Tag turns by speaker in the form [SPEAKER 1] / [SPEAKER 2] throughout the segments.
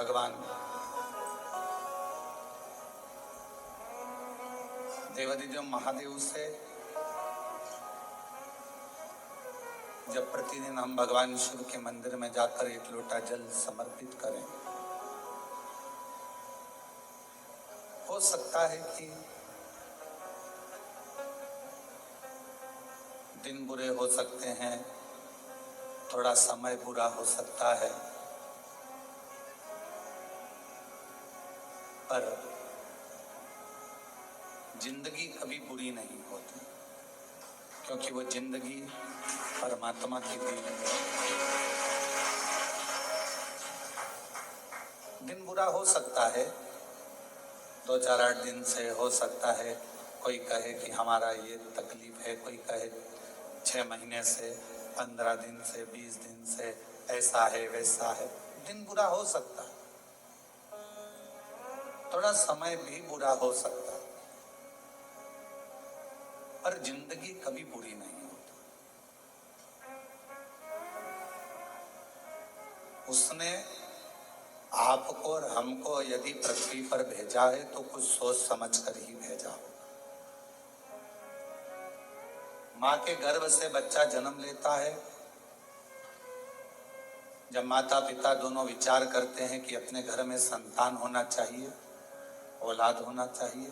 [SPEAKER 1] भगवान देवादिदेव महादेव से जब प्रतिदिन हम भगवान शिव के मंदिर में जाकर एक लोटा जल समर्पित करें, हो सकता है कि दिन बुरे हो सकते हैं, थोड़ा समय बुरा हो सकता है, पर जिंदगी कभी बुरी नहीं होती, क्योंकि वो जिंदगी परमात्मा की दी है। दिन बुरा हो सकता है, 2-4-8 दिन से हो सकता है, कोई कहे कि हमारा ये तकलीफ है, कोई कहे 6 महीने से, 15 दिन से, 20 दिन से, ऐसा है वैसा है। दिन बुरा हो सकता है, थोड़ा समय भी बुरा हो सकता है, पर जिंदगी कभी बुरी नहीं होती। उसने आपको और हमको यदि पृथ्वी पर भेजा है तो कुछ सोच समझ कर ही भेजा हो। माँ के गर्भ से बच्चा जन्म लेता है, जब माता पिता दोनों विचार करते हैं कि अपने घर में संतान होना चाहिए, औलाद होना चाहिए,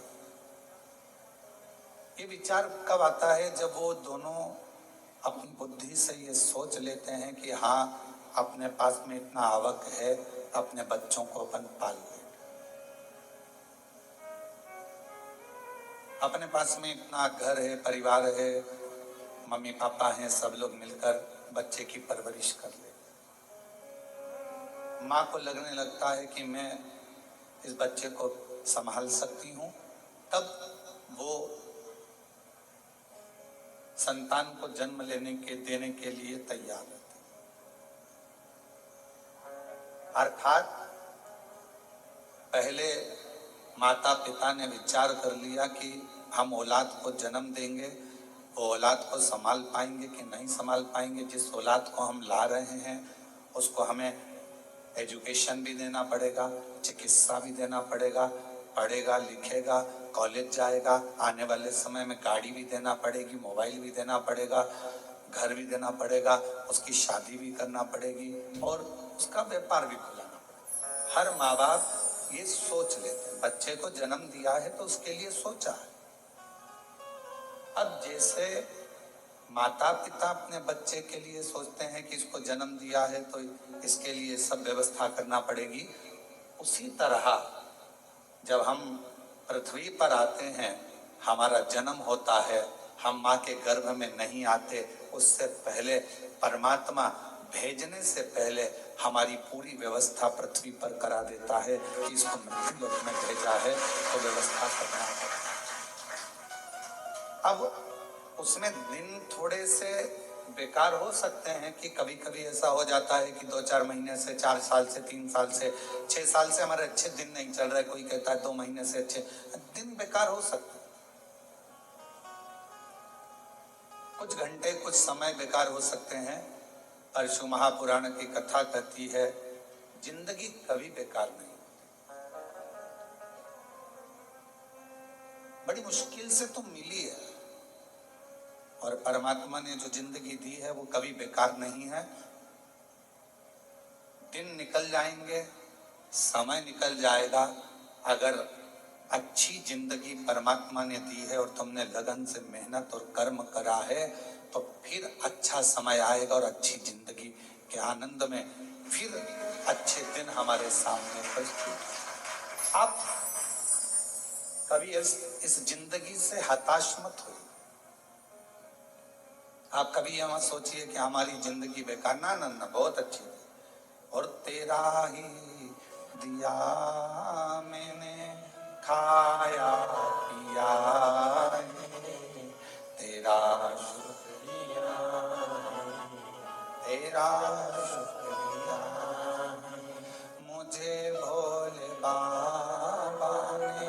[SPEAKER 1] ये विचार कब आता है? जब वो दोनों अपनी बुद्धि से ये सोच लेते हैं कि हाँ, अपने पास में इतना आवक है, अपने बच्चों को अपन पाल ले, अपने पास में इतना घर है, परिवार है, मम्मी पापा हैं, सब लोग मिलकर बच्चे की परवरिश कर ले। माँ को लगने लगता है कि मैं इस बच्चे को संभाल सकती हूँ, तब वो संतान को जन्म देने के लिए तैयार है। अर्थात पहले माता पिता ने विचार कर लिया कि हम औलाद को जन्म देंगे, वो औलाद को संभाल पाएंगे कि नहीं संभाल पाएंगे। जिस औलाद को हम ला रहे हैं उसको हमें एजुकेशन भी देना पड़ेगा, चिकित्सा भी देना पड़ेगा, पढ़ेगा लिखेगा, कॉलेज जाएगा, आने वाले समय में गाड़ी भी देना पड़ेगी, मोबाइल भी देना पड़ेगा, घर भी देना पड़ेगा, उसकी शादी भी करना पड़ेगी और उसका व्यापार भी खुलाना पड़ेगा। हर माँ बाप ये सोच लेते हैं, बच्चे को जन्म दिया है तो उसके लिए सोचा है। अब जैसे माता पिता अपने बच्चे के लिए सोचते हैं कि इसको जन्म दिया है तो इसके लिए सब व्यवस्था करना पड़ेगी, उसी तरह जब हम पृथ्वी पर आते हैं, हमारा जन्म होता है, हम माँ के गर्भ में नहीं आते, उससे पहले परमात्मा भेजने से पहले हमारी पूरी व्यवस्था पृथ्वी पर करा देता है कि इसको मृत्यु लोक में भेजा है तो व्यवस्था करना है। अब उसमें दिन थोड़े से बेकार हो सकते हैं कि कभी कभी ऐसा हो जाता है कि 2-4 महीने से, 4 साल से, 3 साल से, 6 साल से हमारे अच्छे दिन नहीं चल रहे, कोई कहता है 2 महीने से अच्छे दिन बेकार हो सकते हैं। कुछ घंटे, कुछ समय बेकार हो सकते हैं, पर शिव महापुराण की कथा कहती है जिंदगी कभी बेकार नहीं। बड़ी मुश्किल से तुम मिली है और परमात्मा ने जो जिंदगी दी है वो कभी बेकार नहीं है। दिन निकल जाएंगे, समय निकल जाएगा, अगर अच्छी जिंदगी परमात्मा ने दी है और तुमने लगन से मेहनत और कर्म करा है तो फिर अच्छा समय आएगा और अच्छी जिंदगी के आनंद में फिर अच्छे दिन हमारे सामने प्रस्तुत। आप कभी इस जिंदगी से हताश मत हो। आप कभी यह मत सोचिए कि हमारी जिंदगी बेकार, ना ना ना, बहुत अच्छी। और तेरा ही दिया मैंने खाया पिया, तेरा शुक्रिया, तेरा शुक्रिया, मुझे भोले बाबा ने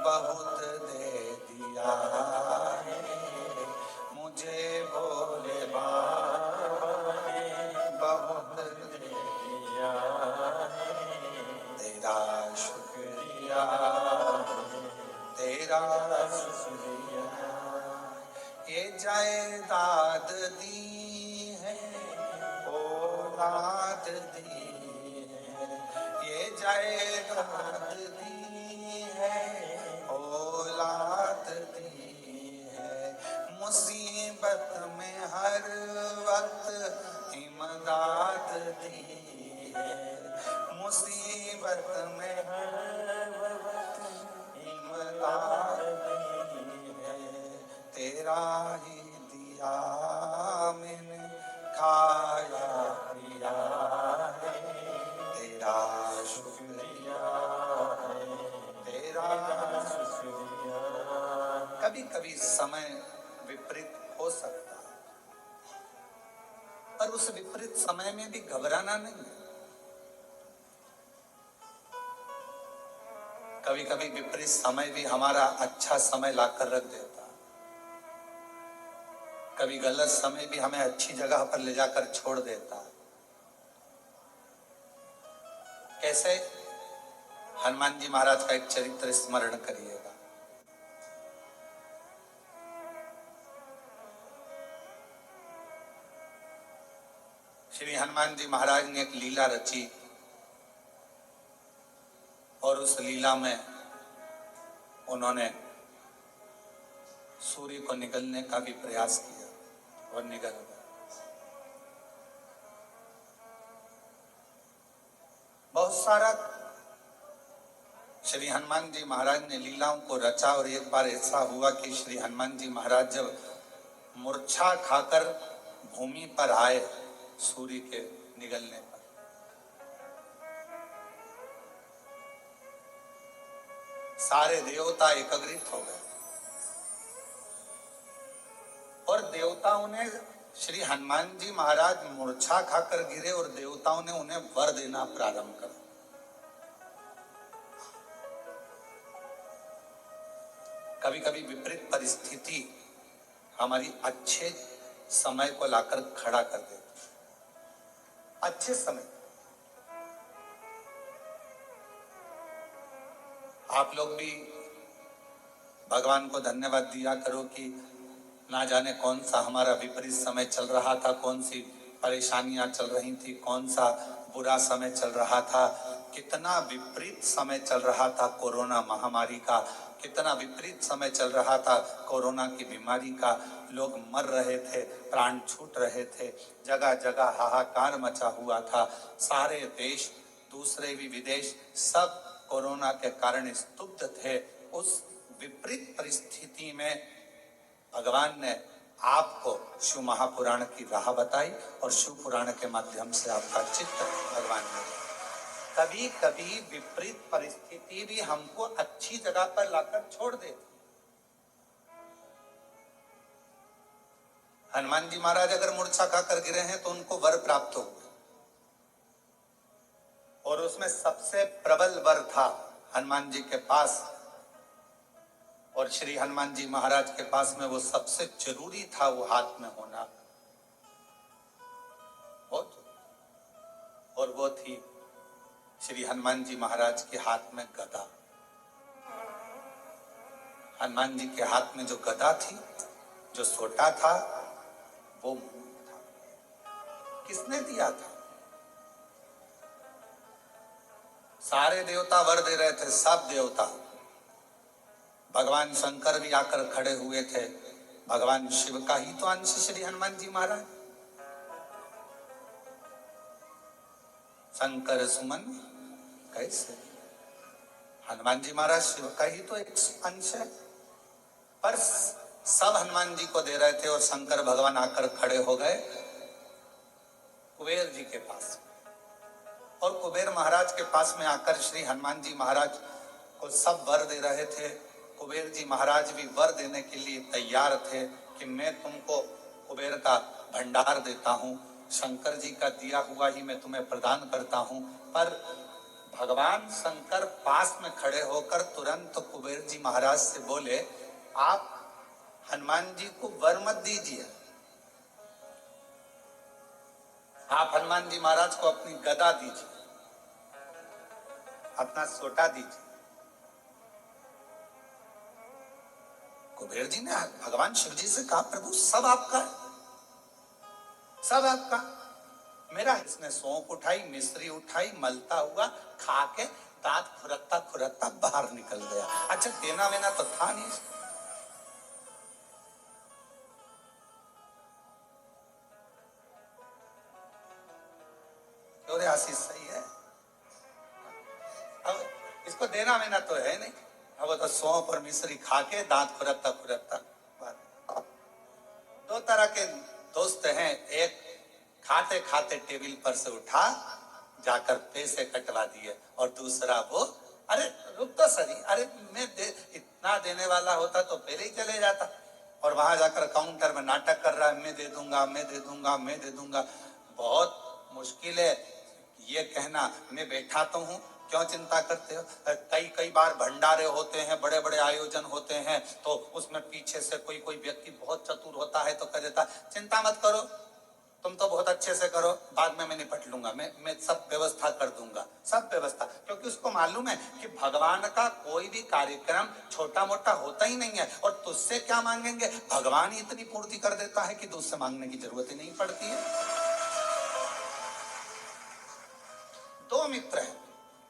[SPEAKER 1] बहुत दे दिया है, मुझे भोले बाबा ने बहुत दे दिया है, जायदाद दी है, औलाद दी है, मुसीबत में हर वक्त इमदाद दी है, मुसीबत में हर वक्त इमदाद दी है, तेरा ही दिया मैंने खाया पिया है, तेरा शुक्रिया है, तेरा शुक्रिया। कभी कभी समय विपरीत हो सकता है, पर उस विपरीत समय में भी घबराना नहीं। कभी कभी विपरीत समय भी हमारा अच्छा समय लाकर रख देता है। कभी गलत समय भी हमें अच्छी जगह पर ले जाकर छोड़ देता है। कैसे? हनुमान जी महाराज का एक चरित्र स्मरण करिएगा। श्री हनुमान जी महाराज ने एक लीला रची और उस लीला में उन्होंने सूर्य को निगलने का भी प्रयास किया और निगल गया। बहुत सारा श्री हनुमान जी महाराज ने लीलाओं को रचा और एक बार ऐसा हुआ कि श्री हनुमान जी महाराज जब मूर्छा खाकर भूमि पर आए सूर्य के निगलने पर, सारे देवता एकत्रित हो गए और देवताओं ने श्री हनुमान जी महाराज मूर्छा खाकर गिरे और देवताओं ने उन्हें वर देना प्रारंभ कर। कभी कभी विपरीत परिस्थिति हमारी अच्छे समय को लाकर खड़ा कर देती। अच्छे समय आप लोग भी भगवान को धन्यवाद दिया करो कि ना जाने कौन सा हमारा विपरीत समय चल रहा था, कौन सी परेशानियां चल रही थी, कौन सा बुरा समय चल रहा था, कितना विपरीत समय चल रहा था कोरोना महामारी का, कितना विपरीत समय चल रहा था कोरोना की बीमारी का। लोग मर रहे थे, प्राण छूट रहे थे, जगह जगह हाहाकार मचा हुआ था। सारे देश, दूसरे भी विदेश, सब कोरोना के कारण स्तब्ध थे। उस विपरीत परिस्थिति में भगवान ने आपको शिव महापुराण की राह बताई और शिव पुराण के माध्यम से आपका चित्त भगवान ने। कभी कभी विपरीत परिस्थिति भी हमको अच्छी जगह पर लाकर छोड़ देती। हनुमान जी महाराज अगर मूर्छा खाकर गिरे हैं तो उनको वर प्राप्त हो गया और उसमें सबसे प्रबल वर था हनुमान जी के पास, और श्री हनुमान जी महाराज के पास में वो सबसे जरूरी था वो हाथ में होना बहुत, और वो थी श्री हनुमान जी महाराज के हाथ में गदा। हनुमान जी के हाथ में जो गदा थी, जो सोटा था, वो मूल था। किसने दिया था? सारे देवता वर दे रहे थे, सब देवता। भगवान शंकर भी आकर खड़े हुए थे। भगवान शिव का ही तो अंश श्री हनुमान जी महाराज। शंकर सुमन कैसे? हनुमान जी महाराज शिव का ही तो एक अंश है, पर सब हनुमान जी को दे रहे थे और शंकर भगवान आकर खड़े हो गए कुबेर जी के पास, और कुबेर महाराज के पास में आकर श्री हनुमान जी महाराज को सब वर दे रहे थे। कुबेर जी महाराज भी वर देने के लिए तैयार थे कि मैं तुमको कुबेर का भंडार देता हूँ, शंकर जी का दिया हुआ ही मैं तुम्हें प्रदान करता हूँ। पर भगवान शंकर पास में खड़े होकर तुरंत कुबेर जी महाराज से बोले, आप हनुमान जी को वर मत दीजिए, आप हनुमान जी महाराज को अपनी गदा दीजिए, अपना सोटा दीजिए। कुबेर जी ने भगवान शिव जी से कहा, प्रभु सब आपका है, सब आपका, मेरा इसने सौंफ उठाई, मिश्री उठाई, मलता हुआ खा के दांत खुरकता खुरकता बाहर निकल गया। अच्छा देना वेना तो था नहीं। क्यों रे आशीष, सही है? अब इसको देना वेना तो है नहीं, अब तो सौंफ और मिश्री खा के दांत खुरकता खुरकता। दो तरह के दोस्त हैं, एक खाते खाते टेबल पर से उठा जाकर पैसे कटवा दिए, और दूसरा वो अरे रुक तो सही, अरे इतना देने वाला होता तो पहले ही चले जाता, और वहां जाकर काउंटर में नाटक कर रहा है, मैं दे दूंगा मैं दे दूंगा मैं दे दूंगा। बहुत मुश्किल है ये कहना मैं बैठा तो हूँ, क्यों चिंता करते हो? कई कई बार भंडारे होते हैं, बड़े बड़े आयोजन होते हैं, तो उसमें पीछे से कोई कोई व्यक्ति बहुत चतुर होता है तो कह देता चिंता मत करो, तुम तो बहुत अच्छे से करो, बाद में मैं निपट लूंगा, मैं सब व्यवस्था कर दूंगा, सब व्यवस्था। क्योंकि उसको मालूम है कि भगवान का कोई भी कार्यक्रम छोटा मोटा होता ही नहीं है, और तुझसे क्या मांगेंगे, भगवान ही इतनी पूर्ति कर देता है कि तुझसे मांगने की जरूरत ही नहीं पड़ती है। दो मित्र हैं,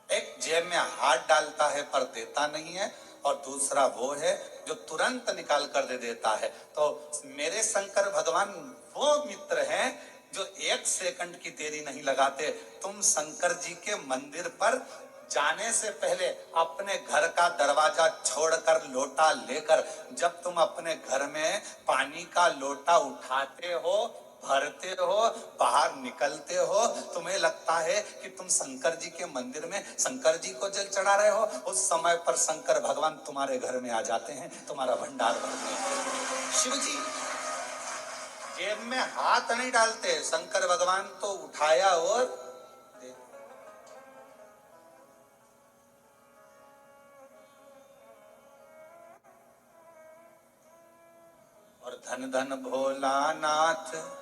[SPEAKER 1] एक जेब में हाथ डालता है पर देता नहीं है, और दूसरा वो है जो तुरंत निकाल कर दे देता है। तो मेरे शंकर भगवान वो मित्र हैं जो एक सेकंड की देरी नहीं लगाते। तुम शंकर जी के मंदिर पर जाने से पहले अपने घर का दरवाजा छोड़कर लोटा लेकर जब तुम अपने घर में पानी का लोटा उठाते हो, भरते हो, बाहर निकलते हो, तुम्हें लगता है कि तुम शंकर जी के मंदिर में शंकर जी को जल चढ़ा रहे हो, उस समय पर शंकर भगवान तुम्हारे घर में आ जाते हैं तुम्हारा भंडार भरने। शिव जी जेब में हाथ नहीं डालते, शंकर भगवान तो उठाया और दे। और धन धन भोलानाथ,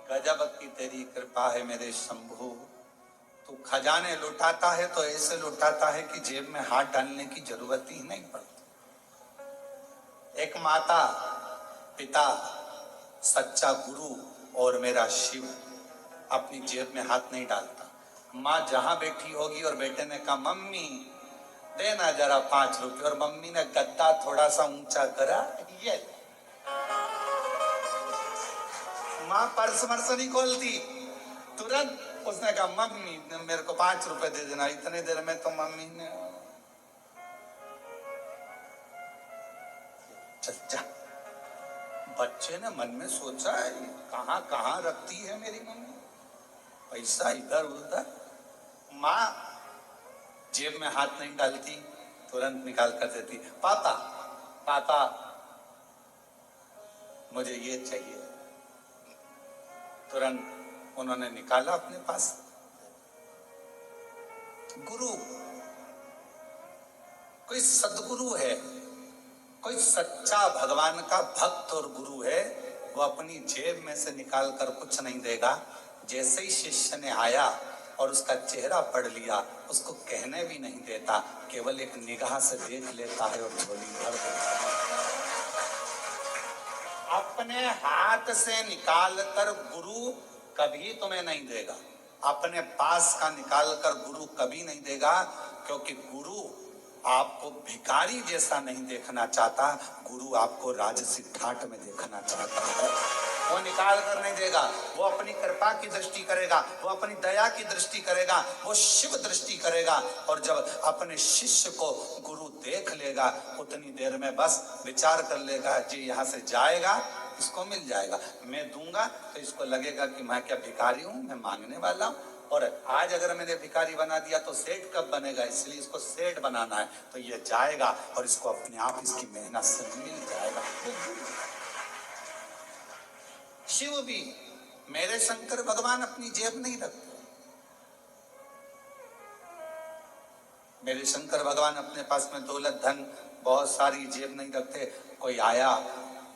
[SPEAKER 1] गजब की तेरी कृपा है मेरे शंभू। तू खजाने लुटाता है तो ऐसे लुटाता है कि जेब में हाथ डालने की जरूरत ही नहीं पड़ती। एक माता, पिता, सच्चा गुरु और मेरा शिव अपनी जेब में हाथ नहीं डालता। माँ जहां बैठी होगी और बेटे ने कहा मम्मी देना जरा 5 रुपए, और मम्मी ने गद्दा थोड़ा सा ऊंचा करा, ये माँ पर्स वर्स नहीं खोलती, तुरंत उसने कहा मम्मी मेरे को 5 रुपए दे देना। इतने देर में तो मम्मी ने चल जा। बच्चे ने मन में सोचा कहां कहां रखती है मेरी मम्मी पैसा, इधर उधर। माँ जेब में हाथ नहीं डालती, तुरंत निकाल कर देती, पापा पापा मुझे ये चाहिए। तुरंत उन्होंने निकाला अपने पास। गुरु, कोई सदगुरु है, कोई सच्चा भगवान का भक्त और गुरु है, वो अपनी जेब में से निकाल कर कुछ नहीं देगा। जैसे ही शिष्य ने आया और उसका चेहरा पढ़ लिया, उसको कहने भी नहीं देता, केवल एक निगाह से देख लेता है और झोली भर देता है। अपने हाथ से निकाल कर गुरु कभी तुम्हें नहीं देगा, अपने पास का निकाल कर गुरु कभी नहीं देगा, क्योंकि गुरु आपको भिखारी जैसा नहीं देखना चाहता, गुरु आपको राजसी ठाट में देखना चाहता है। वो निकाल कर नहीं देगा, वो अपनी कृपा की दृष्टि करेगा, वो अपनी दया की दृष्टि करेगा, वो शिव दृष्टि करेगा। और जब अपने शिष्य को गुरु देख लेगा, उतनी देर में बस विचार कर लेगा जी यहाँ से जाएगा, इसको मिल जाएगा, मैं दूंगा तो इसको लगेगा कि मैं क्या भिखारी हूं, मैं मांगने वाला हूं। और आज अगर मैंने भिखारी बना दिया तो सेठ कब बनेगा, इसलिए इसको सेठ बनाना है, तो ये जाएगा और इसको अपने आप इसकी मेहनत से मिल जाएगा। शिव भी, मेरे शंकर भगवान अपनी जेब नहीं रखते, मेरे शंकर भगवान अपने पास में दौलत धन बहुत सारी जेब नहीं रखते। कोई आया,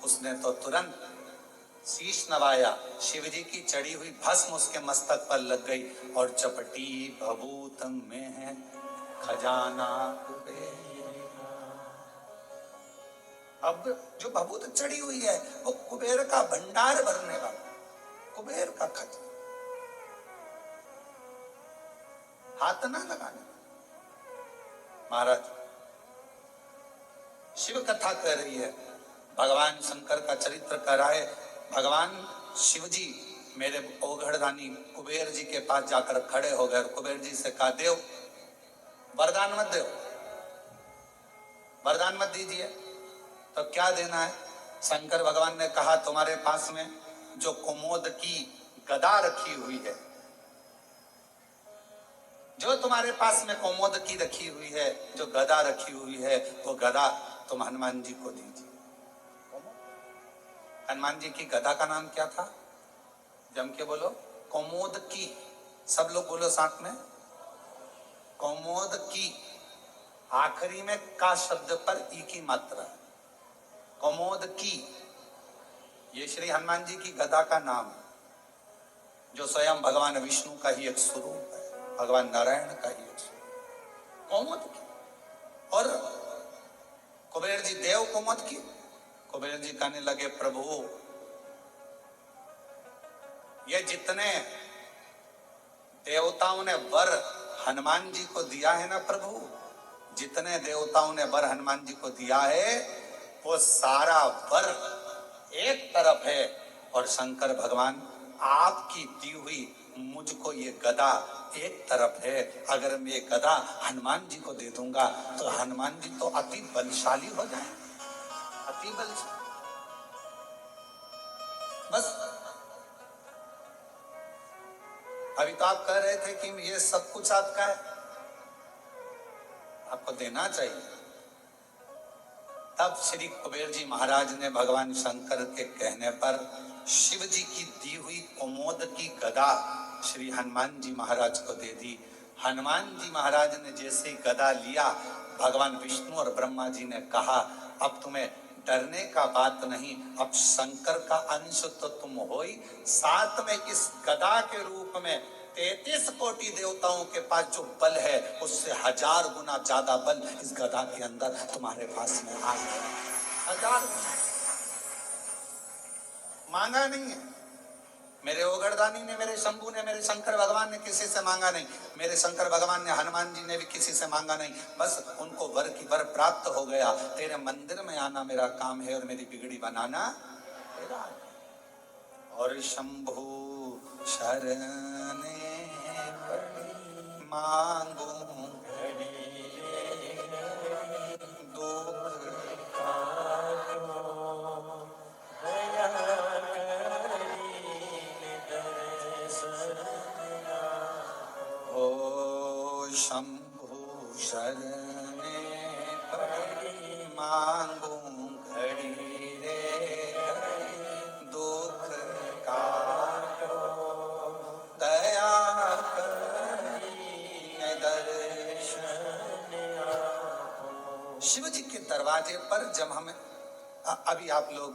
[SPEAKER 1] उसने तो तुरंत शीश नवाया, शिव जी की चढ़ी हुई भस्म उसके मस्तक पर लग गई, और चपटी भभूत में है खजाना कुबेर। अब जो भभूत चढ़ी हुई है वो कुबेर का भंडार भरने वाला, कुबेर का खजाना। हाथ ना लगाने। महाराज शिव कथा कह रही है, भगवान शंकर का चरित्र कह रहा है। भगवान शिव जी मेरे ओघड़दानी कुबेर जी के पास जाकर खड़े हो गए और कुबेर जी से कहा, देव वरदान मत दो, वरदान मत दीजिए। तो क्या देना है? शंकर भगवान ने कहा, तुम्हारे पास में जो कुमोद की गदा रखी हुई है, जो तुम्हारे पास में कुमोद की रखी हुई है, जो गदा रखी हुई है, वो गदा तुम हनुमान जी को दीजिए। हनुमान जी की गदा का नाम क्या था? जम के बोलो, कुमोद की। सब लोग बोलो साथ में, कुमोद की। आखिरी में का शब्द पर ई की मात्रा, कुमोद की। ये श्री हनुमान जी की गदा का नाम है, जो स्वयं भगवान विष्णु का ही एक स्वरूप है, भगवान नारायण का ही एक स्वरूप, कुमोद की। और कुबेर जी देव कुमोद की। कुबेर जी कहने लगे, प्रभु ये जितने देवताओं ने वर हनुमान जी को दिया है ना प्रभु, जितने देवताओं ने वर हनुमान जी को दिया है, वो सारा वर एक तरफ है, और शंकर भगवान आपकी दी हुई मुझको ये गदा एक तरफ है। अगर मैं ये गदा हनुमान जी को दे दूंगा तो हनुमान जी तो अति बलशाली हो जाए, अति बलशाली। बस अभी तो आप कह रहे थे कि ये सब कुछ आपका है, आपको देना चाहिए। तब श्री कुबेर जी महाराज ने भगवान शंकर के कहने पर शिव जी की दी हुई कुमोद की गदा श्री हनुमान जी महाराज को दे दी। हनुमान जी महाराज ने जैसे गदा लिया, भगवान विष्णु और ब्रह्मा जी ने कहा, अब तुम्हें डरने का बात नहीं, अब शंकर का अंश तो तुम हो ही, साथ में इस गदा के रूप में 33 कोटि देवताओं के पास जो बल है, उससे 1000 गुना ज्यादा बल इस गदा के अंदर तुम्हारे पास में आ गया। 1000 गुना मांगा नहीं है। मेरे ओगरदानी ने, मेरे शंभू ने, मेरे शंकर भगवान ने किसी से मांगा नहीं। मेरे शंकर भगवान ने, हनुमान जी ने भी किसी से मांगा नहीं। बस उनको वर की वर प्राप्त हो गया। तेरे मंदिर में आना मेरा काम है और मेरी बिगड़ी बनाना तेरा। और शंभू शरणे मांगू दुख शंभु शरणे पड़ी मांगू घड़ी रे दुख काटो दया करीने दर्शन। शिव जी के दरवाजे पर जब हमें अभी आप लोग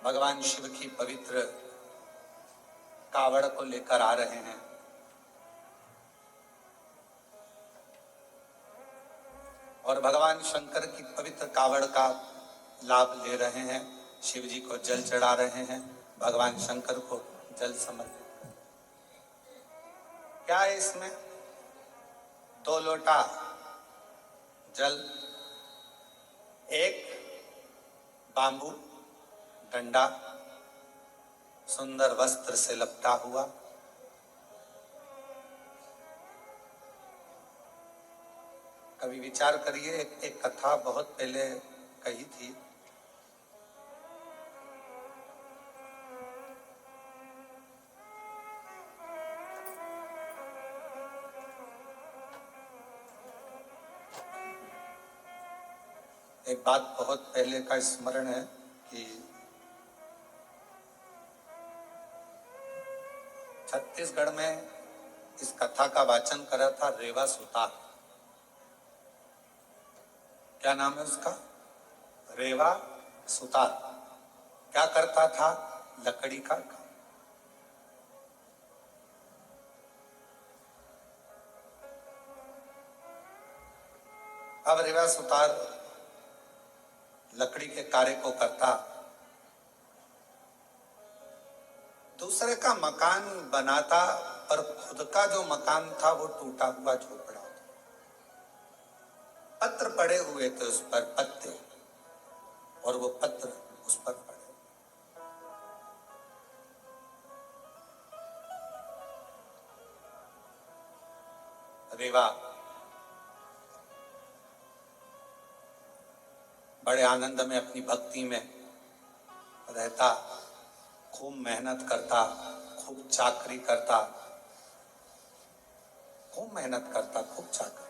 [SPEAKER 1] भगवान शिव की पवित्र कावड़ को लेकर आ रहे हैं, और भगवान शंकर की पवित्र कावड़ का लाभ ले रहे हैं। शिव जी को जल चढ़ा रहे हैं, भगवान शंकर को जल समर्पित। क्या है इसमें? 2 लोटा जल, एक बांबू डंडा सुंदर वस्त्र से लपटा हुआ, कभी विचार करिए, एक कथा बहुत पहले कही थी। एक बात बहुत पहले का स्मरण है कि छत्तीसगढ़ में इस कथा का वाचन करा था रेवा सुतार। क्या नाम है उसका? रेवा सुतार। क्या करता था? लकड़ी का काम। अब रेवा सुतार लकड़ी के कार्य को करता, दूसरे का मकान बनाता, पर खुद का जो मकान था वो टूटा हुआ झोपड़ा था। पत्र पड़े हुए थे उस पर, पत्ते, और वो पत्र उस पर पड़े। रेवा बड़े आनंद में अपनी भक्ति में रहता, खूब मेहनत करता, खूब चाकरी करता, खूब मेहनत करता, खूब चाकरी।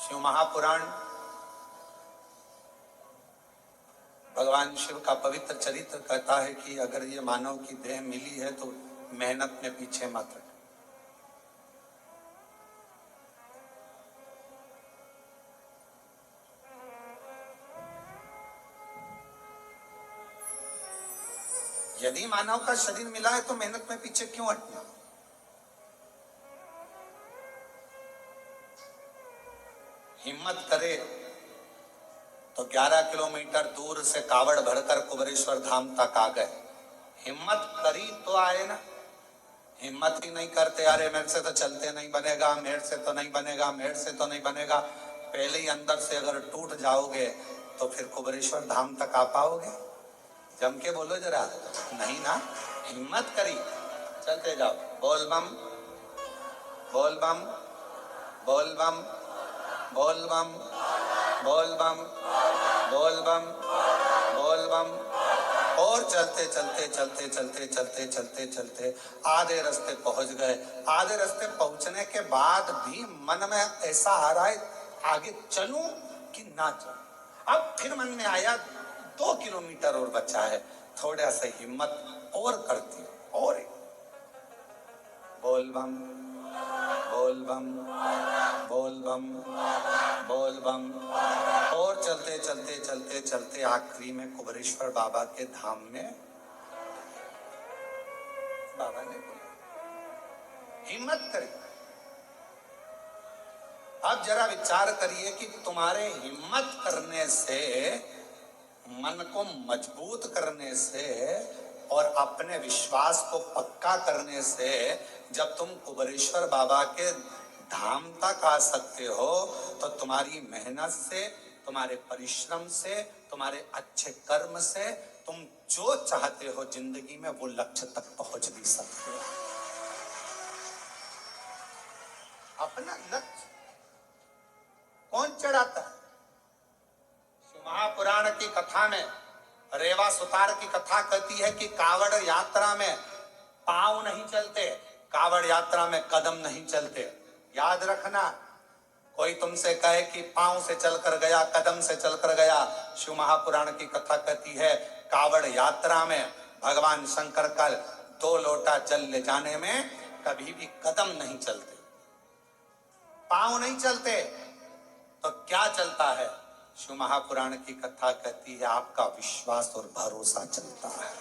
[SPEAKER 1] शिव महापुराण भगवान शिव का पवित्र चरित्र कहता है कि अगर ये मानव की देह मिली है तो मेहनत में पीछे मत हटो। यदि मानव का शरीर मिला है तो मेहनत में पीछे क्यों हटना? हिम्मत करे तो 11 किलोमीटर दूर से कावड़ भरकर कुबरेश्वर धाम तक आ गए। हिम्मत करी तो आए ना। हिम्मत ही नहीं करते, अरे मेरे से तो चलते नहीं बनेगा, मेरे से तो नहीं बनेगा, मेरे से तो नहीं बनेगा। पहले ही अंदर से अगर टूट जाओगे तो फिर कुबरेश्वर धाम तक आ पाओगे? जम के बोलो जरा, नहीं ना। हिम्मत करी, चलते जाओ। बोल बम, बोल बम, बोल बम, बोल बम, बोल बम, बोल बम, बोल बम। और चलते चलते चलते चलते चलते चलते चलते आधे रास्ते पहुंच गए। आधे रास्ते पहुंचने के बाद भी मन में ऐसा आ रहा है आगे चलूं कि ना चलूं। अब फिर मन में आया 2 किलोमीटर और बचा है, थोड़ा सा हिम्मत और करती और बोल बम, बोल बम, बोल बम, बोल बम। और चलते चलते चलते चलते आखिरी में कुबरेश्वर बाबा के धाम में बाबा ने बोला हिम्मत करिए। अब जरा विचार करिए कि तुम्हारे हिम्मत करने से, मन को मजबूत करने से और अपने विश्वास को पक्का करने से जब तुम कुबरेश्वर बाबा के धाम तक आ सकते हो तो तुम्हारी मेहनत से, तुम्हारे परिश्रम से, तुम्हारे अच्छे कर्म से तुम जो चाहते हो जिंदगी में वो लक्ष्य तक पहुंच भी सकते हो। अपना लक्ष्य कौन चढ़ाता है? महापुराण की कथा में रेवा सुतार की कथा कहती है कि कावड़ यात्रा में पांव नहीं चलते, कावड़ यात्रा में कदम नहीं चलते। याद रखना, कोई तुमसे कहे कि पांव से चलकर गया, कदम से चलकर गया, शिव महापुराण की कथा कहती है कावड़ यात्रा में भगवान शंकर का 2 लोटा जल ले जाने में कभी भी कदम नहीं चलते, पांव नहीं चलते। तो क्या चलता है? शिव महापुराण की कथा कहती है आपका विश्वास और भरोसा चलता है,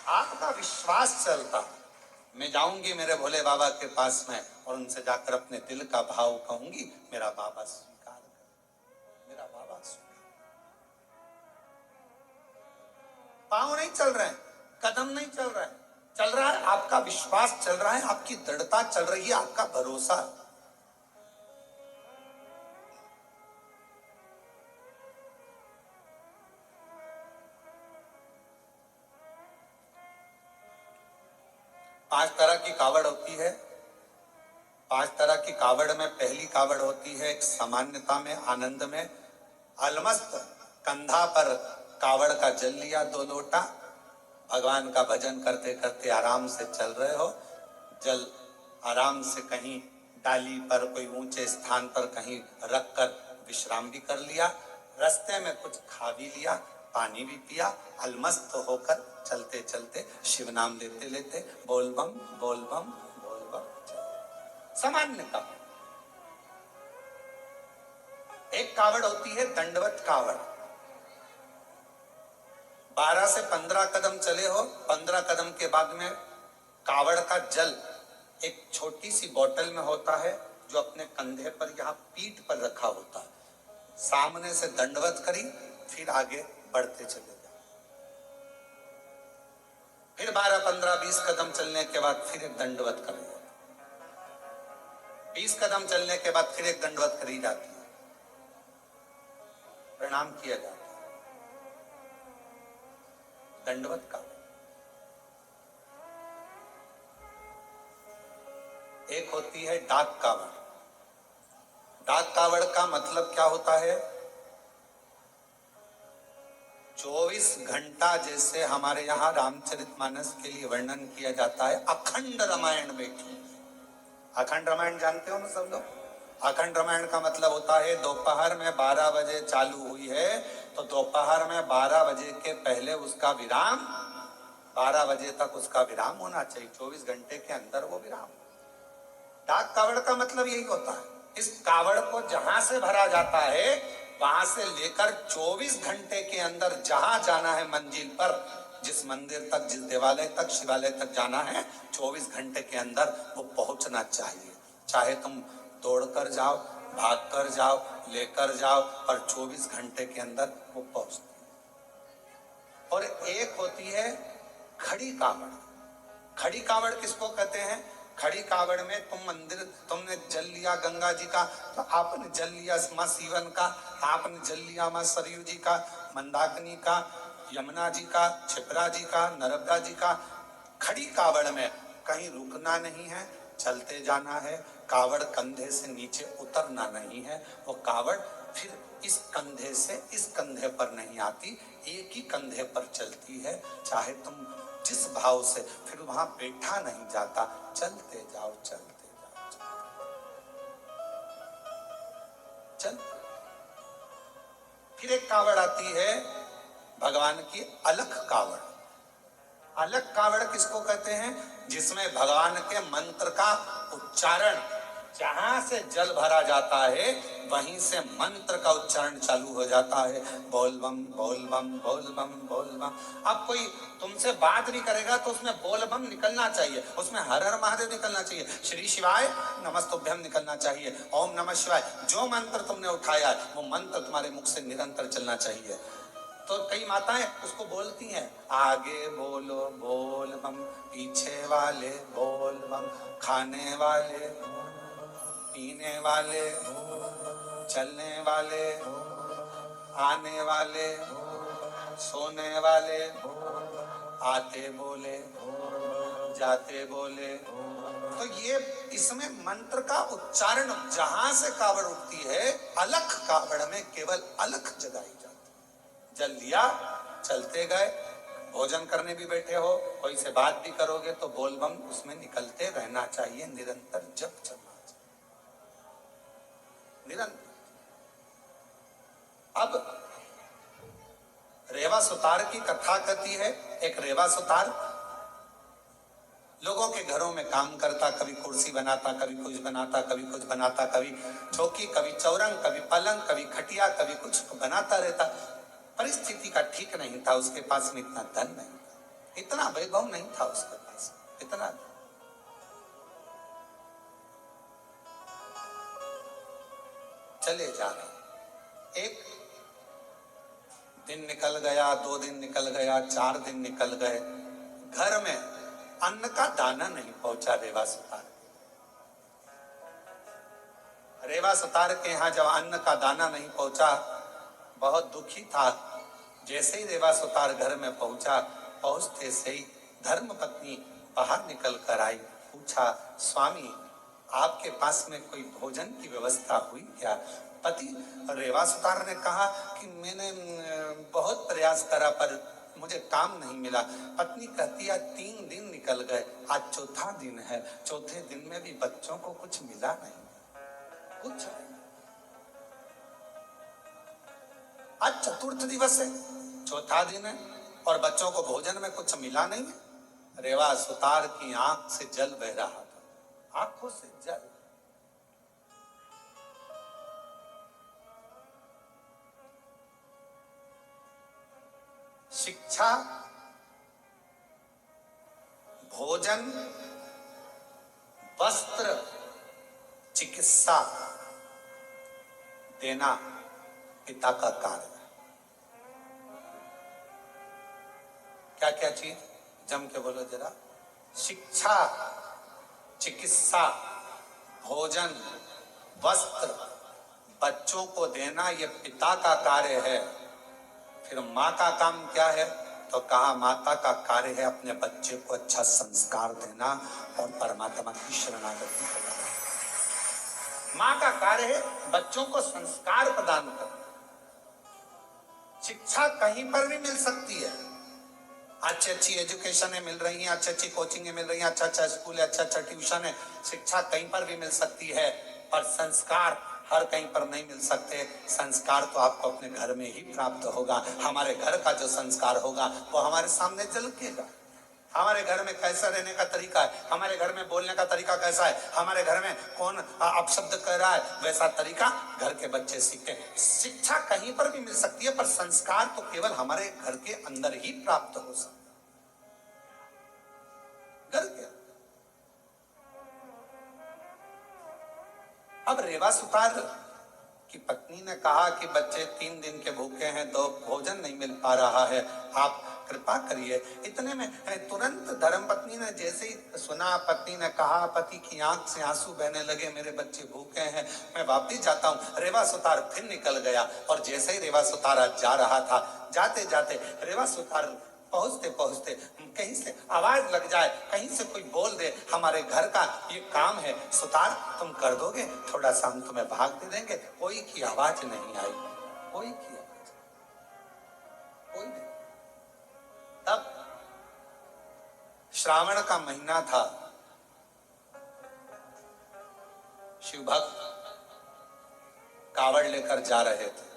[SPEAKER 1] आपका विश्वास चलता। मैं जाऊंगी मेरे भोले बाबा के पास में और उनसे जाकर अपने दिल का भाव कहूंगी, मेरा बाबा स्वीकार कर, मेरा बाबा स्वीकार। पांव नहीं चल रहे हैं, कदम नहीं चल रहा है, चल रहा है आपका विश्वास, चल रहा है आपकी दृढ़ता, चल रही है आपका भरोसा। पांच तरह की कावड़ होती है। 5 तरह की कावड़ में पहली कावड़ होती है एक सामान्यता में, आनंद में, अलमस्त, कंधा पर कावड़ का जल लिया 2 लोटा, भगवान का भजन करते करते आराम से चल रहे हो, जल आराम से कहीं डाली पर, कोई ऊंचे स्थान पर कहीं रखकर विश्राम भी कर लिया, रास्ते में कुछ खा भी लिया, पानी भी पिया, अलमस्त होकर चलते चलते शिव नाम लेते लेते बोल बम, बोल बम, बोल बम। सामान्य कावड़। एक कावड़ होती है दंडवत कावड़। 12 से 15 कदम चले हो, 15 कदम के बाद में कावड़ का जल एक छोटी सी बोतल में होता है जो अपने कंधे पर, यहाँ पीठ पर रखा होता है। सामने से दंडवत करी, फिर आगे बढ़ते चले जाओ। फिर 12, 15, 20 कदम चलने के बाद फिर एक दंडवत करी, 20 कदम चलने के बाद फिर एक दंडवत करी जाती है, प्रणाम किया जाता है। दंडवत का एक होती है डाक कावड़। डाक कावड़ का मतलब क्या होता है? 24 घंटा जैसे हमारे यहाँ रामचरितमानस के लिए वर्णन किया जाता है, अखंड रामायण बैठी। अखंड रामायण जानते हो ना सब लोग? अखंड रामायण का मतलब होता है दोपहर में 12 बजे चालू हुई है तो दोपहर में 12 बजे के पहले उसका विराम, 12 बजे तक उसका विराम होना चाहिए, 24 घंटे के अंदर वो विराम। डाक कावड़ का मतलब यही होता है। इस कावड़ को जहां से भरा जाता है वहां से लेकर 24 घंटे के अंदर जहां जाना है मंजिल पर, जिस मंदिर तक, जिस देवालय तक, शिवालय तक जाना है, 24 घंटे के अंदर वो पहुंचना चाहिए। चाहे तुम दौड़कर जाओ, भागकर जाओ, लेकर जाओ, और 24 घंटे के अंदर वो पहुंचती है। और एक होती है खड़ी कावड़। खड़ी कावड़ किसको कहते हैं? खड़ी कावड़ में तुम मंदिर, तुमने जल लिया गंगा जी का तो आपने जल लिया मां सीवन का, आपने जल लिया मां सरयू जी का, मंदाकिनी का, यमुना जी का, छिपरा जी का, नर्मदा जी का। खड़ी कावड़ में कहीं रुकना नहीं है, चलते जाना है। कावड़ कंधे से नीचे उतरना नहीं है। वो कावड़ फिर इस कंधे से इस कंधे पर नहीं आती, एक ही कंधे पर चलती है। चाहे तुम जिस भाव से, फिर वहां बैठा नहीं जाता, चलते जाओ, चलते जाओ, चल। फिर एक कावड़ आती है भगवान की अलख कावड़। अलख कावड़ किसको कहते हैं? जिसमें भगवान के मंत्र का उच्चारण, जहां से जल भरा जाता है वहीं से मंत्र का उच्चारण चालू हो जाता है, बोल बम बोल बम बोल बम बोल बम। अब कोई तुमसे बात भी करेगा तो उसमें बोल बम निकलना चाहिए, उसमें हर हर महादेव निकलना चाहिए, श्री शिवाय नमस्तुभ्यम निकलना चाहिए, ओम नमः शिवाय। जो मंत्र तुमने उठाया है वो मंत्र तुम्हारे मुख से निरंतर चलना चाहिए। तो कई माताएं उसको बोलती हैं, आगे बोलो बोल बम, पीछे वाले बोल बम, खाने वाले, पीने वाले, चलने वाले, आने वाले, सोने वाले, आते बोले, जाते बोले। तो ये इसमें मंत्र का उच्चारण जहां से कावड़ उठती है, अलख कावड़ में केवल अलख जगाई जाती। जल लिया, चलते गए, भोजन करने भी बैठे हो, कोई से बात भी करोगे तो बोल बम उसमें निकलते रहना चाहिए, निरंतर जप चलना चाहिए, निरंतर। अब रेवा सुतार की कथा कहती है। एक रेवा सुतार लोगों के घरों में काम करता, कभी कुर्सी बनाता, कभी कुछ बनाता, कभी कुछ बनाता, कभी चौकी, कभी चौरंग, कभी पलंग, कभी खटिया, कभी कुछ बनाता रहता। परिस्थिति का ठीक नहीं था, उसके पास में इतना धन नहीं था, इतना वैभव नहीं था उसके पास, इतना। चले जा रहे, एक दिन निकल गया, 2 दिन निकल गया, 4 दिन निकल गए, घर में अन्न का दाना नहीं पहुंचा रेवा सुतार। रेवा सुतार के यहाँ जब अन्न का दाना नहीं पहुंचा, बहुत दुखी था। जैसे ही रेवा सुतार घर में पहुंचा, पहुंचते से ही धर्म पत्नी बाहर निकल कर आई, पूछा, स्वामी आपके पास में कोई भोजन की व्यवस्था हुई क्या? पति रेवा सुतार ने कहा कि मैंने बहुत प्रयास करा पर मुझे काम नहीं मिला। पत्नी कहती है 3 दिन निकल गए, आज चौथा दिन है, चौथे दिन में भी बच्चों को कुछ मिला नहीं, कुछ नहीं। आज चतुर्थ दिवस है, चौथा दिन है और बच्चों को भोजन में कुछ मिला नहीं है। रेवा सुतार की आंख से जल बह रहा था, आंखों से जल। शिक्षा, भोजन, वस्त्र, चिकित्सा देना पिता का कार्य। क्या क्या चीज, जम के बोलो जरा। शिक्षा, चिकित्सा, भोजन, वस्त्र, बच्चों को देना ये पिता का कार्य है। फिर माँ का काम क्या है? तो कहा माता का कार्य है अपने बच्चे को अच्छा संस्कार देना और परमात्मा की शरणागति करना। माँ का कार्य है बच्चों को संस्कार प्रदान करना। शिक्षा कहीं पर भी मिल सकती है, अच्छी अच्छी एजुकेशन मिल रही है, अच्छी अच्छी कोचिंग मिल रही है, अच्छा अच्छा स्कूल है, अच्छा अच्छा ट्यूशन है, शिक्षा कहीं पर भी मिल सकती है, पर संस्कार हर कहीं पर नहीं मिल सकते। संस्कार तो आपको अपने घर में ही प्राप्त होगा। हमारे घर का जो संस्कार होगा वो हमारे सामने झलकेगा। हमारे घर में कैसा रहने का तरीका है, हमारे घर में बोलने का तरीका कैसा है, हमारे घर में कौन अपशब्द कह रहा है, वैसा तरीका घर के बच्चे सीखे। शिक्षा कहीं पर भी मिल सकती है, पर संस्कार तो केवल हमारे घर के अंदर ही प्राप्त हो सकता। घर के अब रेवा सुतार की पत्नी ने कहा कि बच्चे 3 दिन के भूखे हैं, तो भोजन नहीं मिल पा रहा है, आप कृपा करिए। इतने में तुरंत धर्म पत्नी ने जैसे ही सुना, पत्नी ने कहा, पति की आंख से आंसू बहने लगे, मेरे बच्चे भूखे हैं, मैं वापिस जाता हूँ। रेवा सुतार फिर निकल गया और जैसे ही रेवा सुतार जा रहा था, जाते जाते रेवा सुतार पहुंचते पहुंचते कहीं से आवाज लग जाए, कहीं से कोई बोल दे, हमारे घर का ये काम है सुतार, तुम कर दोगे, थोड़ा सा हम तुम्हें भाग दे देंगे। कोई की आवाज नहीं आई, कोई की आवाज, कोई नहीं। तब श्रावण का महीना था, शिव भक्त कावड़ लेकर जा रहे थे।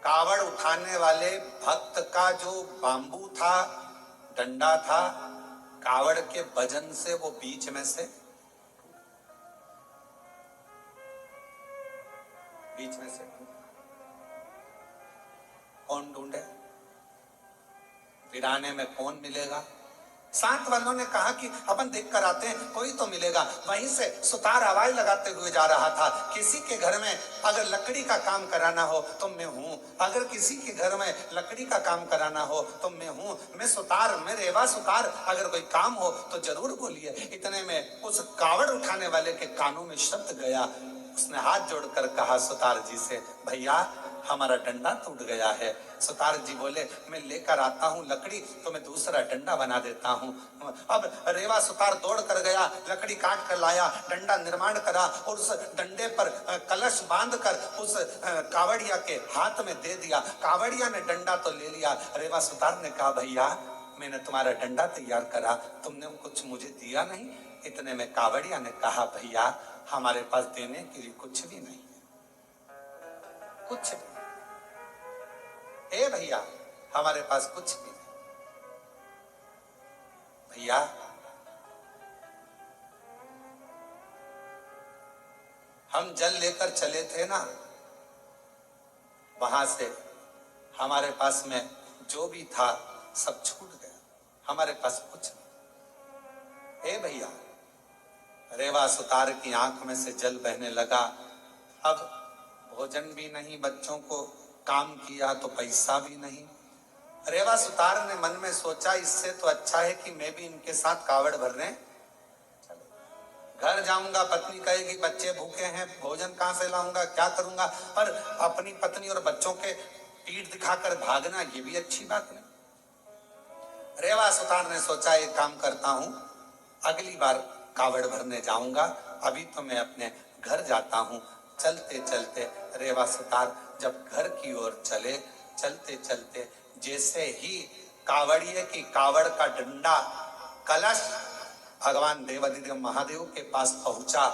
[SPEAKER 1] कावड़ उठाने वाले भक्त का जो बांबू था, डंडा था, कावड़ के वजन से वो बीच में से कौन ढूंढे? वीराने में कौन मिलेगा? साथ वालों ने कहा कि अपन देख कर आते हैं, कोई तो मिलेगा। वहीं से सुतार आवाज लगाते हुए जा रहा था, किसी के घर में अगर लकड़ी का काम कराना हो तो मैं हूं, अगर किसी के घर में लकड़ी का काम कराना हो तो मैं हूं, मैं सुतार, मैं रेवा सुतार, अगर कोई काम हो तो जरूर बोलिए। इतने में उस कावड़ उठाने वाले के कानों में शब्द गया, उसने हाथ जोड़कर कहा सुतार जी से, भैया हमारा डंडा टूट गया है। सुतार जी बोले, मैं लेकर आता हूँ लकड़ी, तो मैं दूसरा डंडा बना देता हूँ। अब रेवा सुतार दौड़ कर गया, लकड़ी काट कर लाया, डंडा निर्माण करा और उस डंडे पर कलश बांध कर उस कावड़िया के हाथ में दे दिया। कावड़िया ने डंडा तो ले लिया, रेवा सुतार ने कहा, भैया मैंने तुम्हारा डंडा तैयार करा, तुमने कुछ मुझे दिया नहीं। इतने में कावड़िया ने कहा, भैया हमारे पास देने के लिए कुछ भी नहीं है, कुछ भी। हे भैया हमारे पास कुछ भी नहीं। भैया हम जल लेकर चले थे ना, वहां से हमारे पास में जो भी था सब छूट गया, हमारे पास कुछ नहीं। हे भैया, रेवा सुतार की आंख में से जल बहने लगा। अब भोजन भी नहीं, बच्चों को काम किया तो पैसा भी नहीं। रेवा सुतार ने मन में सोचा, इससे तो अच्छा है कि मैं भी इनके साथ कावड़ भरने चलो। घर जाऊंगा, पत्नी कहेगी बच्चे भूखे हैं, भोजन कहां से लाऊंगा, क्या करूंगा। पर अपनी पत्नी और बच्चों के पीठ दिखाकर भागना ये भी अच्छी बात नहीं। रेवा सुतार ने सोचा, एक काम करता हूं, अगली बार कावड़ भरने जाऊंगा, अभी तो मैं अपने घर जाता हूं। चलते चलते रेवा सुतार जब घर की ओर चले, चलते चलते जैसे ही कावड़िए की कावड़ का डंडा कलश भगवान देवाधिदेव महादेव के पास पहुंचा,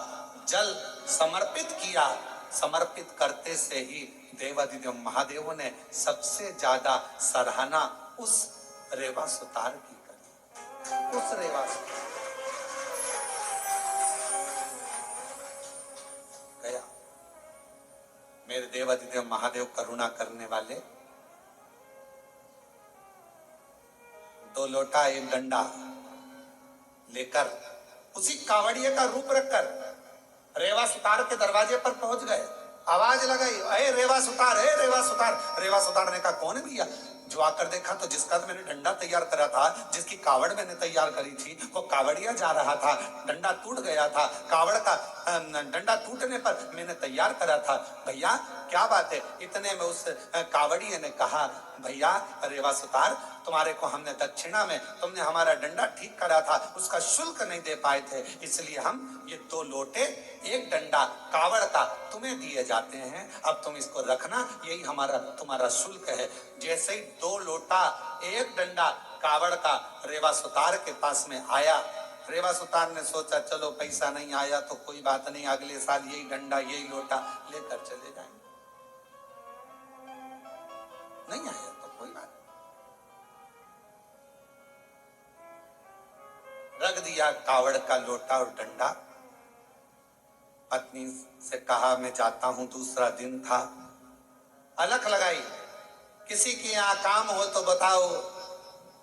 [SPEAKER 1] जल समर्पित किया, समर्पित करते से ही देवाधिदेव महादेव ने सबसे ज्यादा सराहना उस रेवा सुतार की करी। उस रेवा गया, मेरे देवाधिदेव महादेव करुणा करने वाले, 2 लोटा 1 डंडा लेकर उसी कावड़िए का रूप रखकर रेवा सुतार के दरवाजे पर पहुंच गए। आवाज लगाई, अरे रेवा सुतार, हे रेवा सुतार। रेवा सुतार ने कहा कौन है भैया? जो आकर देखा तो जिसका मैंने डंडा तैयार करा था, जिसकी कावड़ मैंने तैयार करी थी, वो कावड़िया जा रहा था, डंडा टूट गया था। कावड़ का डंडा टूटने पर मैंने तैयार करा था। भैया क्या बात है? इतने में उस कावड़िये ने कहा, भैया रेवा सुतार, तुम्हारे को हमने दक्षिणा में, तुमने हमारा डंडा ठीक करा था, उसका शुल्क नहीं दे पाए थे, इसलिए हम ये 2 लोटे, 1 डंडा कावड़ का तुम्हें दिए जाते हैं। अब तुम इसको रखना, यही हमारा तुम्हारा शुल्क है। जैसे ही 2 लोटा 1 डंडा कावड़ का रेवा सुतार के पास में आया, रेवा सुतार ने सोचा चलो पैसा नहीं आया तो कोई बात नहीं, अगले साल यही डंडा यही लोटा लेकर चले जाएंगे। नहीं आया तो कोई बात, रख दिया कावड़ का लोटा और डंडा। पत्नी से कहा मैं जाता हूं, दूसरा दिन था। अलख लगाई, किसी के यहाँ काम हो तो बताओ,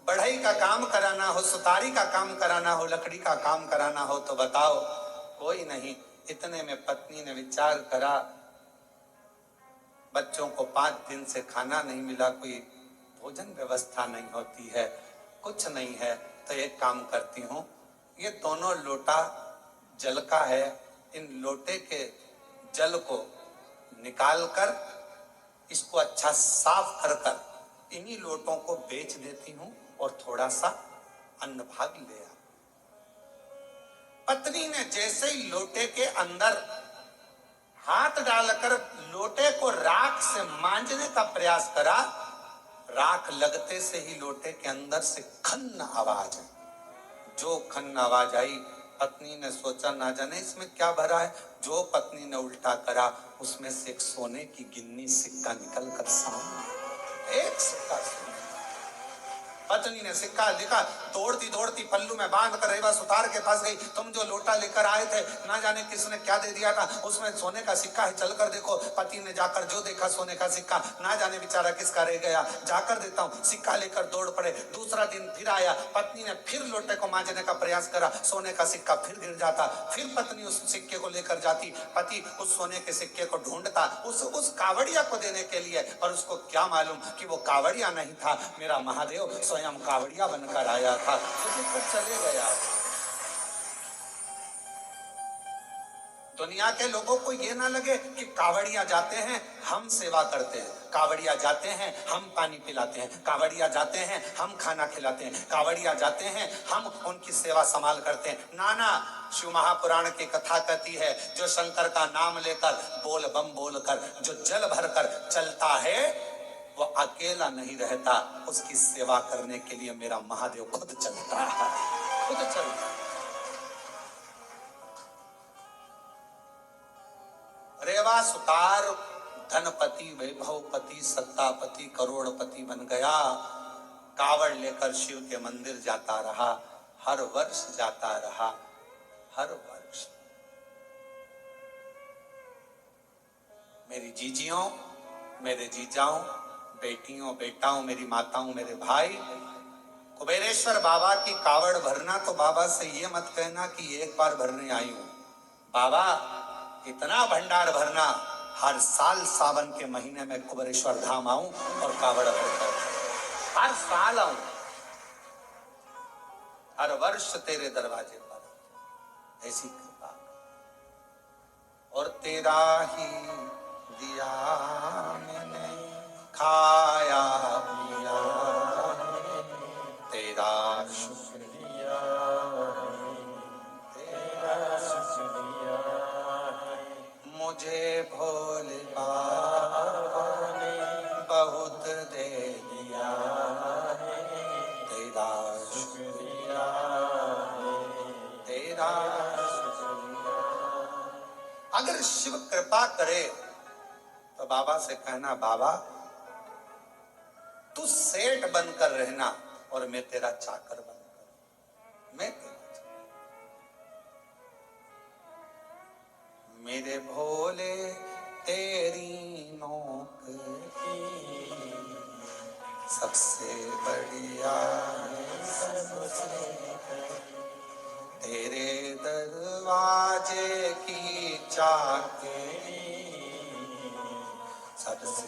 [SPEAKER 1] बढ़ई का काम कराना हो, सुतारी का काम कराना हो, लकड़ी का काम कराना हो तो बताओ। कोई नहीं। इतने में पत्नी ने विचार करा, बच्चों को 5 दिन से खाना नहीं मिला, कोई भोजन व्यवस्था नहीं होती है, कुछ नहीं है, तो एक काम करती हूँ, ये दोनों लोटा जल का है, इन लोटे के जल को निकाल कर इसको अच्छा साफ कर कर इन्हीं लोटों को बेच देती हूँ और थोड़ा सा अन्न भाग ले आ। पत्नी ने जैसे ही लोटे के अंदर हाथ डालकर लोटे को राख से मांजने का प्रयास करा, राख लगते से ही लोटे के अंदर से खन्न आवाज है। जो खन्न आवाज आई, पत्नी ने सोचा ना जाने इसमें क्या भरा है। जो पत्नी ने उल्टा करा, उसमें से एक सोने की गिन्नी सिक्का निकल कर सामने, एक सिक्का। पत्नी ने सिक्का देखा, दौड़ती दौड़ती पल्लू में बांध कर रेवा सुतार के पास गई। तुम जो लोटा लेकर आए थे, ना जाने किसने क्या दे दिया था, उसमें सोने का सिक्का है, चलकर देखो। पति ने जाकर जो देखा सोने का सिक्का, ना जाने बेचारा किसका रह गया, जाकर देता हूँ। सिक्का लेकर दौड़ पड़े। दूसरा दिन फिर आया, पत्नी ने फिर लोटे को मांजने का प्रयास करा, सोने का सिक्का फिर गिर जाता। फिर पत्नी उस सिक्के को लेकर जाती, पति उस सोने के सिक्के को ढूंढता उस कावड़िया को देने के लिए, पर उसको क्या मालूम कि वो कावड़िया नहीं था, मेरा महादेव स्वयं कावड़िया बनकर आया था। तो चले गया। दुनिया के लोगों को ये ना लगे कि कावड़िया जाते हैं हम सेवा करते हैं, कावड़िया जाते हैं हम पानी पिलाते हैं, कावड़िया जाते हैं हम खाना खिलाते हैं, कावड़िया जाते हैं हम उनकी सेवा संभाल करते हैं। नाना, शिव महापुराण की कथा कहती है, जो शंकर का नाम लेकर बोल बम बोलकर जो जल भरकर चलता है, वो अकेला नहीं रहता, उसकी सेवा करने के लिए मेरा महादेव खुद चलता है, खुद चलता है। रेवा सुतार धनपति, वैभवपति, सत्तापति, करोड़पति बन गया। कावड़ लेकर शिव के मंदिर जाता रहा, हर वर्ष जाता रहा, हर वर्ष। मेरी जीजियों, मेरे जीजाओं, बेटियों, बेटाओं, मेरी माताओं, मेरे भाई, कुबेरेश्वर बाबा की कावड़ भरना तो बाबा से ये मत कहना कि एक बार भरने आई हूं। बाबा इतना भंडार भरना, हर साल सावन के महीने में कुबेरेश्वर धाम आऊं और कावड़ भरकर, हर साल आऊं, हर वर्ष तेरे दरवाजे पर, ऐसी कृपा। और तेरा ही दिया मैंने खाया पिया, तेरा शुक्रिया, तेरा शुक्रिया, मुझे भोले बाबा ने बहुत दे दिया, तेरा शुक्रिया, तेरा शुक्रिया। अगर शिव कृपा करे तो बाबा से कहना, बाबा तू सेठ बनकर रहना और मैं तेरा चाकर बनकर, मैं तेरा चाकर। मेरे भोले तेरी नौकरी सबसे बढ़िया है, सबसे तेरे दरवाजे की चाकरी सबसे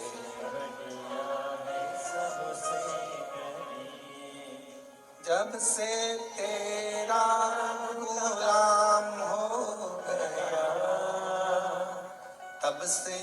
[SPEAKER 1] जब से तेरा गुलाम हो गया, तब से